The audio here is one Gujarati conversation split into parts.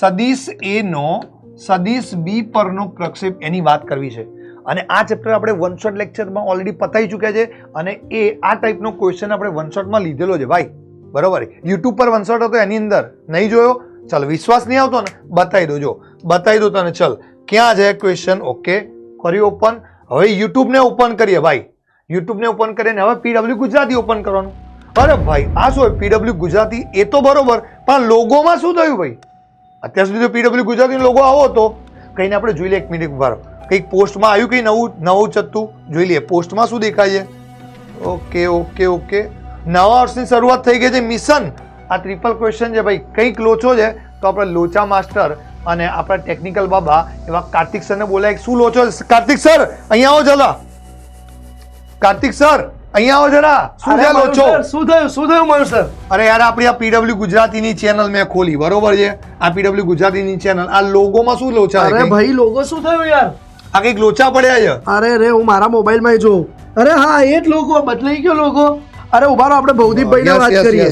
સદિશ એ નો સદિશ બી પરનો પ્રક્ષેપ એની વાત કરવી છે અને આ ચેપ્ટર આપણે વન શોટ લેક્ચરમાં ઓલરેડી પતાવી ચૂક્યા છે અને એ આ ટાઈપનો ક્વેશ્ચન આપણે વન શોટમાં લીધેલો છે ભાઈ, બરોબર. યુટ્યુબ પર વન શોટ હતો એની અંદર નહીં જોયો, ચાલ વિશ્વાસ નહીં આવતો ને બતાવી દો, જો બતાવી દો તને. ચલ ક્યાં છે ક્વેશ્ચન? ઓકે કર્યું ઓપન. હવે યુટ્યુબને ઓપન કરીએ ભાઈ, યુટ્યુબને ઓપન કરીને હવે પીડબ્લ્યુ ગુજરાતી ઓપન કરવાનું. અરે ભાઈ આ શું પીડબ્લ્યુ ગુજરાતી? એ તો બરોબર, પણ લોગોમાં શું થયું ભાઈ? અત્યાર સુધી તો પીડબ્લ્યુ ગુજરાતીનો લોગો આવો હતો. કઈને આપણે જોઈ લઈએ, એક મિનિટ ઉભા રહો. કંઈક પોસ્ટમાં આવ્યું, કંઈ નવું ચત્તું જોઈ લઈએ. પોસ્ટમાં શું દેખાય છે? ઓકે ઓકે ઓકે, નવા વર્ષની શરૂઆત થઈ ગઈ છે. મિશન આ ટ્રિપલ ક્વેશ્ચન છે ભાઈ. કંઈક લોચો છે તો આપણે લોચા માસ્ટર અને આપણા ટેકનિકલ બાબા એવા કાર્તિક સરને બોલાય. શું લોચો? કાર્તિક સર અહીંયા આવો જરા. કાર્તિક સર અહીંયા આવો જરા. શું છે લોચો? શું થયું મયુર સર? અરે યાર આપણી આ પીડબ્લ્યુ ગુજરાતીની ચેનલ મેં ખોલી, બરોબર છે? આ પીડબ્લ્યુ ગુજરાતીની ચેનલ, આ લોગોમાં શું લોચા? અરે ભાઈ લોગો શું થયું યાર? આ કંઈક લોચા પડ્યા છે. અરે હું મારા મોબાઈલમાં જોઉં. અરે હા એ જ લોગો બદલાઈ ગયો લોગો. અરે ઉભા રહો, આપણે ભવદીપભાઈને વાત કરીએ.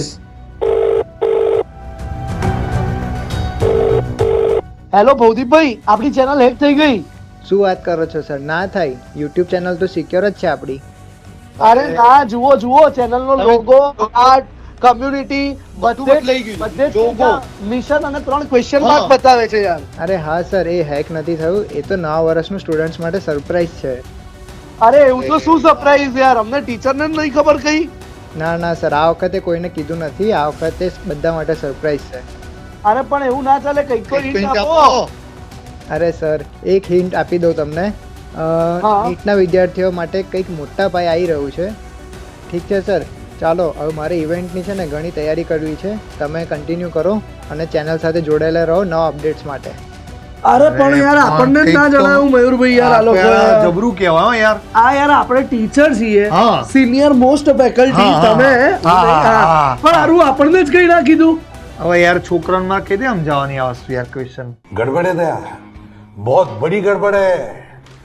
હેલો ભવદીપભાઈ, આપણી ચેનલ હેક થઈ ગઈ. શું વાત કરો છો સર? ના થાય, યુટ્યુબ ચેનલ તો સિક્યોર જ છે આપણી. અરે ના, જુઓ ચેનલનો લોગો, આર્ટ, કમ્યુનિટી બધે મિશન અને 3 ક્વેશ્ચન માર્ક બતાવે છે યાર. અરે હા સર, એ હેક નથી થયું, એ તો નવા વર્ષનું સ્ટુડન્ટ્સ માટે સરપ્રાઈઝ છે. અરે એવું તો શું સરપ્રાઈઝ યાર, અમને ટીચરને નહીં ખબર કઈ. ના સર, આ વખતે કોઈને કીધું નથી, આ વખતે બધા માટે સરપ્રાઈઝ છે. અરે પણ એવું ના ચાલે, કંઈક તો હિન્ટ આપો. અરે સર એક હિન્ટ આપી દઉં તમને. નીટના વિદ્યાર્થીઓ માટે કંઈક મોટા પાયે આવી રહ્યું છે. ઠીક છે સર, ચાલો હવે મારે ઇવેન્ટની છે ને ઘણી તૈયારી કરવી છે. તમે કન્ટિન્યુ કરો અને ચેનલ સાથે જોડાયેલા રહો નવા અપડેટ્સ માટે. અરે પણ યાર આપણને જ ના જણાવ્યું મયુરભાઈ યાર. આ લોકો જબરું કહેવાય યાર. આ યાર આપણે ટીચર છીએ, સિનિયર મોસ્ટ ફેકલ્ટી તમે, પણ આરું આપણને જ કઈ ના કીધું. હવે યાર છોકરાને માં કેદે સમજાવવાની આ વસ્તુ યાર? ક્વેશ્ચન गड़बड़ है दया, बहुत बड़ी गड़बड़ है.